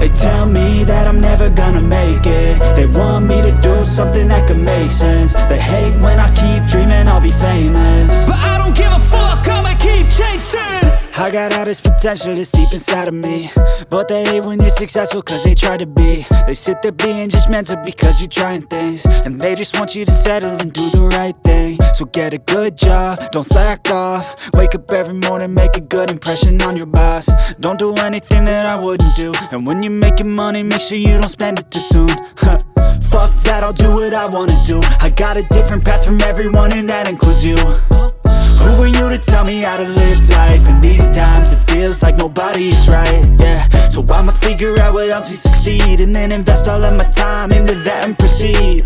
They tell me that I'm never gonna make it. They want me to do something that could make sense. They hate when I keep dreaming I'll be famous, but I don't give a fuck, I'ma keep chasing. I got all this potential that's deep inside of me, but they hate when you're successful cause they try to be. They sit there being judgmental because you're trying things, and they just want you to settle and do the right thing. So get a good job, don't slack off. Wake up every morning, make a good impression on your boss. Don't do anything that I wouldn't do, and when you're making money, make sure you don't spend it too soon. Fuck that, I'll do what I wanna do. I got a different path from everyone, and that includes you. Who are you to tell me how to live life? In these times it feels like nobody is right, yeah. So I'ma figure out what else we succeed, and then invest all of my time into that and proceed.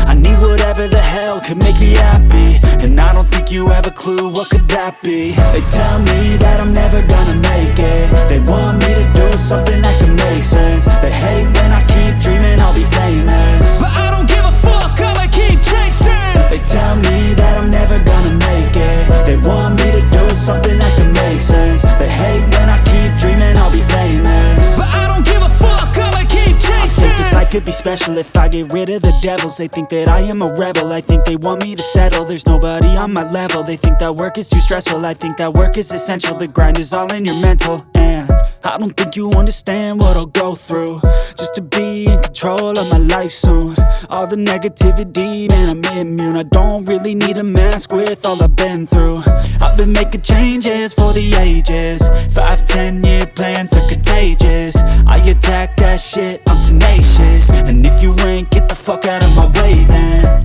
I need whatever the hell could make me happy, and I don't think you have a clue what could that be. They tell me that I'm never gonna make it. They want me to do something that could make sense. They hate when I keep dreaming I'll be famous, but I don't give a fuck, I'ma keep chasing. They tell me that I'm never gonna make it. They want me to do something that can make sense. They hate when I keep dreaming I'll be famous, but I don't give a fuck, I'ma keep chasing. I think this life could be special if I get rid of the devils. They think that I am a rebel, I think they want me to settle. There's nobody on my level. They think that work is too stressful, I think that work is essential. The grind is all in your mental, and I don't think you understand what I'll go through just to be in control of my life soon. All the negativity, man, I'm immune. I don't really need a mask with all I've been through. I've been making changes for the ages. 5-10 year plans are contagious. I attack that shit, I'm tenacious. And if you ain't, get the fuck out of my way then.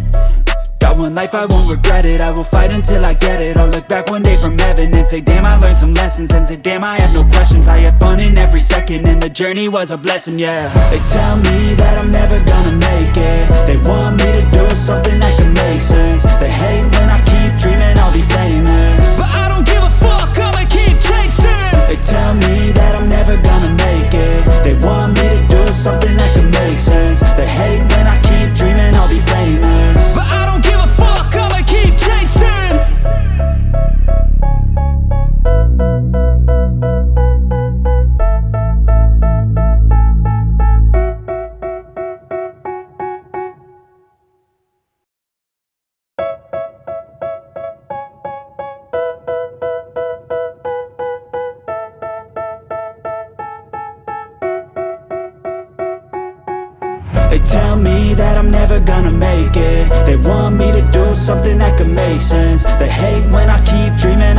Got one life, I won't regret it. I will fight until I get it. I'll look back one day from heaven and say, damn, I learned some lessons. And say, damn, I had no questions. I had fun in every second, and the journey was a blessing, yeah. They tell me that I'm never gonna make it. They want me to do something that can make sense. They hate when I keep dreaming I'll be famous, but I don't give a fuck, I'ma keep chasing. They tell me that I'm never gonna make it. They want me to do something that can make sense. They hate when I keep dreaming I'll be famous, but I don't give a fuck, I'ma keep chasing. They tell me that I'm never gonna make it. They want me to do something that could make sense. They hate when I keep dreaming